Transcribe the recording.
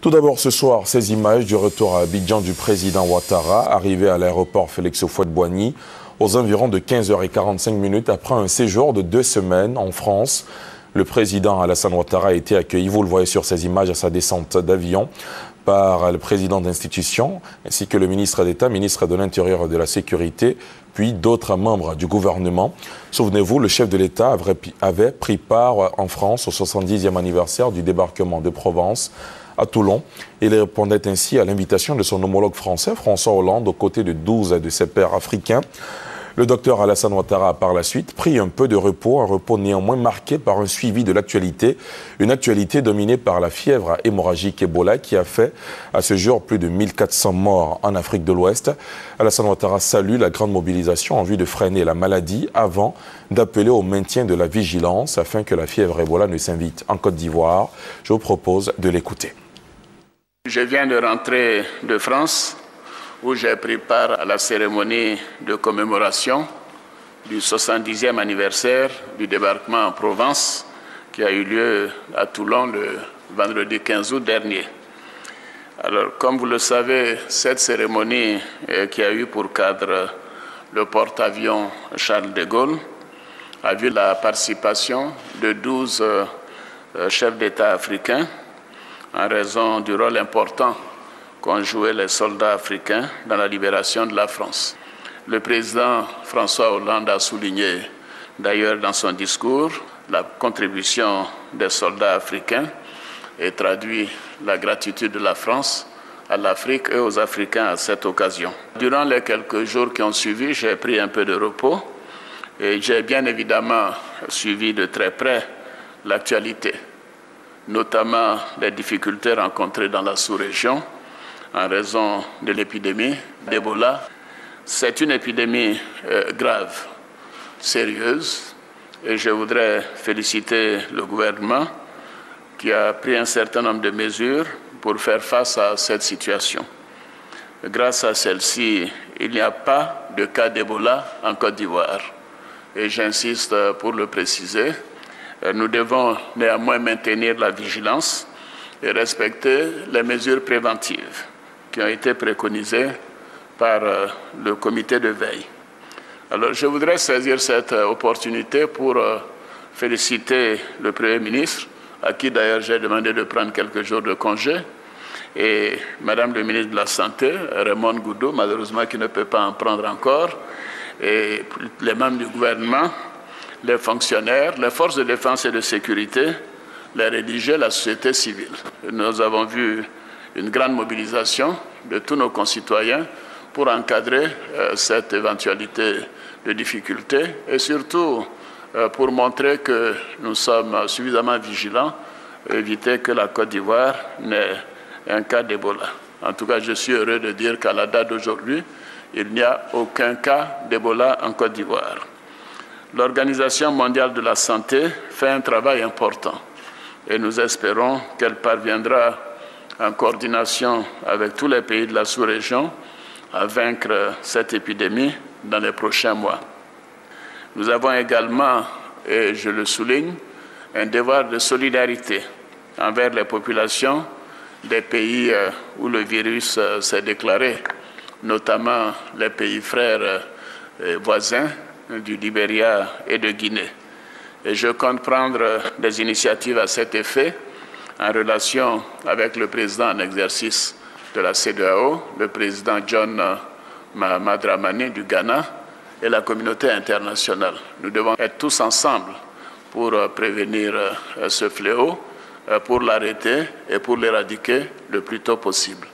Tout d'abord ce soir, ces images du retour à Abidjan du président Ouattara, arrivé à l'aéroport Félix Houphouët-Boigny aux environs de 15h45 après un séjour de 2 semaines en France. Le président Alassane Ouattara a été accueilli, vous le voyez sur ces images, à sa descente d'avion par le président d'institution ainsi que le ministre d'État, ministre de l'Intérieur et de la Sécurité, puis d'autres membres du gouvernement. Souvenez-vous, le chef de l'État avait pris part en France au 70e anniversaire du débarquement de Provence à Toulon. Il répondait ainsi à l'invitation de son homologue français, François Hollande, aux côtés de 12 de ses pairs africains. Le docteur Alassane Ouattara a par la suite pris un peu de repos, un repos néanmoins marqué par un suivi de l'actualité, une actualité dominée par la fièvre hémorragique Ebola qui a fait à ce jour plus de 1400 morts en Afrique de l'Ouest. Alassane Ouattara salue la grande mobilisation en vue de freiner la maladie avant d'appeler au maintien de la vigilance afin que la fièvre Ebola ne s'invite en Côte d'Ivoire. Je vous propose de l'écouter. Je viens de rentrer de France, où j'ai pris part à la cérémonie de commémoration du 70e anniversaire du débarquement en Provence qui a eu lieu à Toulon le vendredi 15 août dernier. Alors, comme vous le savez, cette cérémonie qui a eu pour cadre le porte-avions Charles de Gaulle a vu la participation de 12 chefs d'État africains en raison du rôle important qu'ont joué les soldats africains dans la libération de la France. Le président François Hollande a souligné d'ailleurs dans son discours la contribution des soldats africains et traduit la gratitude de la France à l'Afrique et aux Africains à cette occasion. Durant les quelques jours qui ont suivi, j'ai pris un peu de repos et j'ai bien évidemment suivi de très près l'actualité, notamment les difficultés rencontrées dans la sous-région en raison de l'épidémie d'Ebola. C'est une épidémie grave, sérieuse, et je voudrais féliciter le gouvernement qui a pris un certain nombre de mesures pour faire face à cette situation. Grâce à celle-ci, il n'y a pas de cas d'Ebola en Côte d'Ivoire. Et j'insiste pour le préciser, nous devons néanmoins maintenir la vigilance et respecter les mesures préventives qui ont été préconisées par le comité de veille. Alors, je voudrais saisir cette opportunité pour féliciter le Premier ministre, à qui d'ailleurs j'ai demandé de prendre quelques jours de congé, et Madame le ministre de la Santé, Raymond Goudou, malheureusement qui ne peut pas en prendre encore, et les membres du gouvernement, les fonctionnaires, les forces de défense et de sécurité, les rédigés, la société civile. Nous avons vu une grande mobilisation de tous nos concitoyens pour encadrer cette éventualité de difficulté et surtout pour montrer que nous sommes suffisamment vigilants et éviter que la Côte d'Ivoire n'ait un cas d'Ebola. En tout cas, je suis heureux de dire qu'à la date d'aujourd'hui, il n'y a aucun cas d'Ebola en Côte d'Ivoire. L'Organisation mondiale de la santé fait un travail important et nous espérons qu'elle parviendra en coordination avec tous les pays de la sous-région à vaincre cette épidémie dans les prochains mois. Nous avons également, et je le souligne, un devoir de solidarité envers les populations des pays où le virus s'est déclaré, notamment les pays frères voisins du Libéria et de Guinée. Et je compte prendre des initiatives à cet effet en relation avec le président en exercice de la CEDEAO, le président John Mahama Dramani du Ghana et la communauté internationale. Nous devons être tous ensemble pour prévenir ce fléau, pour l'arrêter et pour l'éradiquer le plus tôt possible.